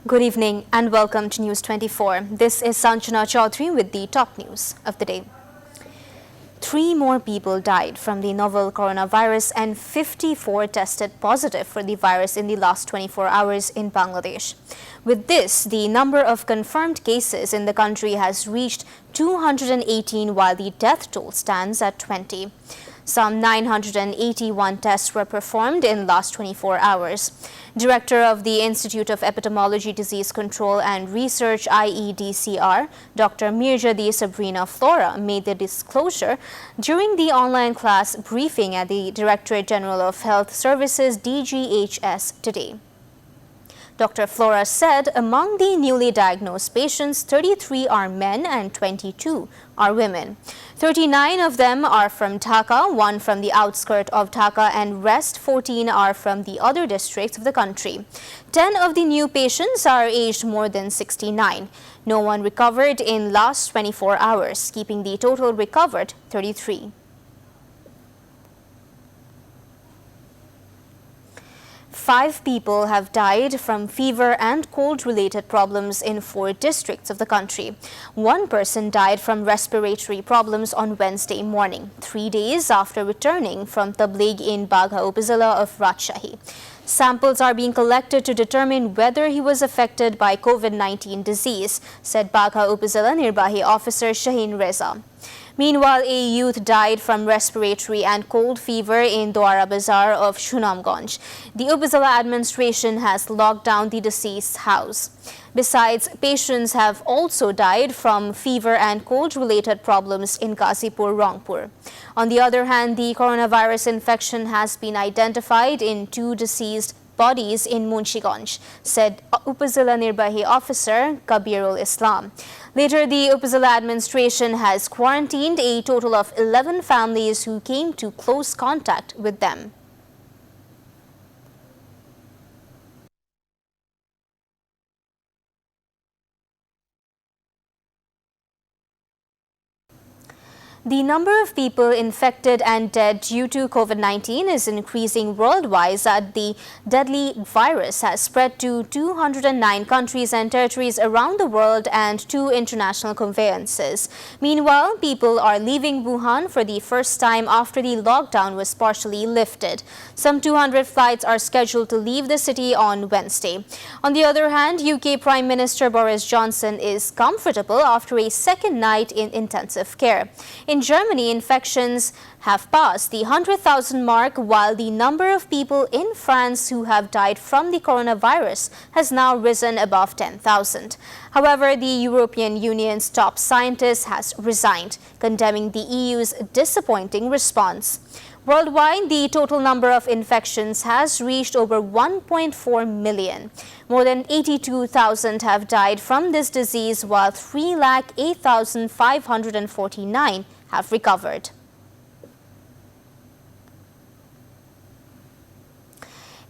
Good evening and welcome to News 24. This is Sanjana Chaudhary with the top news of the day. 3 more people died from the novel coronavirus and 54 tested positive for the virus in the last 24 hours in Bangladesh. With this, the number of confirmed cases in the country has reached 218 while the death toll stands at 20. Some 981 tests were performed in last 24 hours. Director of the Institute of Epidemiology, Disease Control and Research IEDCR, Dr. Mirjadi Sabrina Flora made the disclosure during the online class briefing at the Directorate General of Health Services DGHS today. Dr. Flora said among the newly diagnosed patients, 33 are men and 22 are women. 39 of them are from Dhaka, 1 from the outskirts of Dhaka, and rest 14 are from the other districts of the country. 10 of the new patients are aged more than 69. No one recovered in last 24 hours, keeping the total recovered 33. 5 people have died from fever and cold-related problems in 4 districts of the country. 1 person died from respiratory problems on Wednesday morning, 3 days after returning from Tabligh in Bagha Upazila of Rajshahi. Samples are being collected to determine whether he was affected by COVID-19 disease, said Bagha Upazila Nirbahi Officer Shaheen Reza. Meanwhile, a youth died from respiratory and cold fever in Dwara Bazar of Shunamganj. The Upazila administration has locked down the deceased's house. Besides, patients have also died from fever and cold-related problems in Ghazipur, Rangpur. On the other hand, the coronavirus infection has been identified in 2 deceased bodies in Munchiganj, said Upazila Nirbahi Officer Kabirul Islam. Later, the Upazila administration has quarantined a total of 11 families who came to close contact with them. The number of people infected and dead due to COVID-19 is increasing worldwide as the deadly virus has spread to 209 countries and territories around the world and 2 international conveyances. Meanwhile, people are leaving Wuhan for the first time after the lockdown was partially lifted. Some 200 flights are scheduled to leave the city on Wednesday. On the other hand, UK Prime Minister Boris Johnson is comfortable after a second night in intensive care. In Germany, infections have passed the 100,000 mark, while the number of people in France who have died from the coronavirus has now risen above 10,000. However, the European Union's top scientist has resigned, condemning the EU's disappointing response. Worldwide, the total number of infections has reached over 1.4 million. More than 82,000 have died from this disease, while 308,549 have recovered.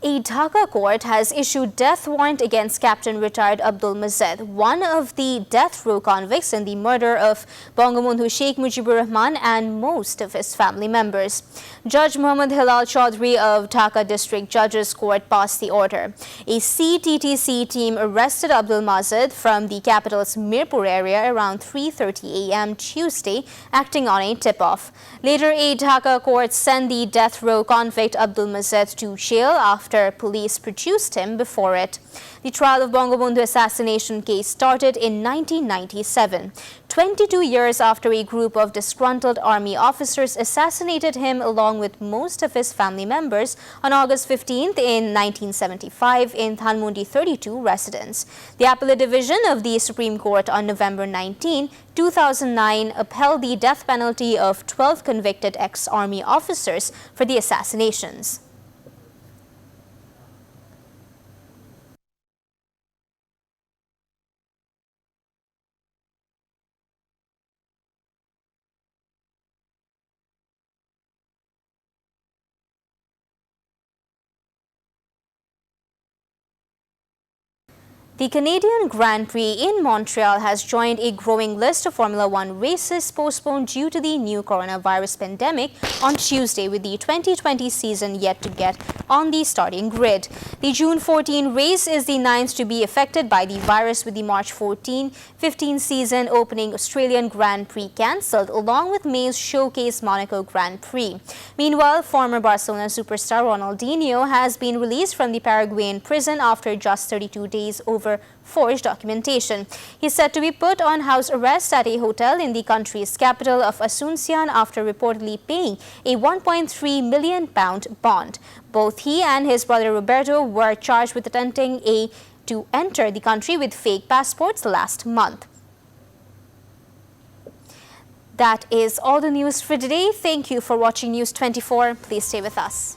A Dhaka court has issued death warrant against Captain retired Abdul Mazed, one of the death row convicts in the murder of Bangabandhu Sheikh Mujibur Rahman and most of his family members. Judge Muhammad Hilal Chaudhary of Dhaka District Judges Court passed the order. A CTTC team arrested Abdul Mazed from the capital's Mirpur area around 3:30 a.m. Tuesday, acting on a tip-off. Later, a Dhaka court sent the death row convict Abdul Mazed to jail after police produced him before it. The trial of Bangabandhu assassination case started in 1997, 22 years after a group of disgruntled army officers assassinated him along with most of his family members on August 15th in 1975 in Dhanmondi 32 residence. The Appellate Division of the Supreme Court on November 19, 2009 upheld the death penalty of 12 convicted ex-army officers for the assassinations. The Canadian Grand Prix in Montreal has joined a growing list of Formula One races postponed due to the new coronavirus pandemic on Tuesday, with the 2020 season yet to get on the starting grid. The June 14 race is the ninth to be affected by the virus, with the March 14-15 season opening Australian Grand Prix cancelled, along with May's Showcase Monaco Grand Prix. Meanwhile, former Barcelona superstar Ronaldinho has been released from the Paraguayan prison after just 32 days over forged documentation. He is said to be put on house arrest at a hotel in the country's capital of Asuncion after reportedly paying a £1.3 million bond. Both he and his brother Roberto were charged with attempting to enter the country with fake passports last month. That is all the news for today. Thank you for watching News 24. Please stay with us.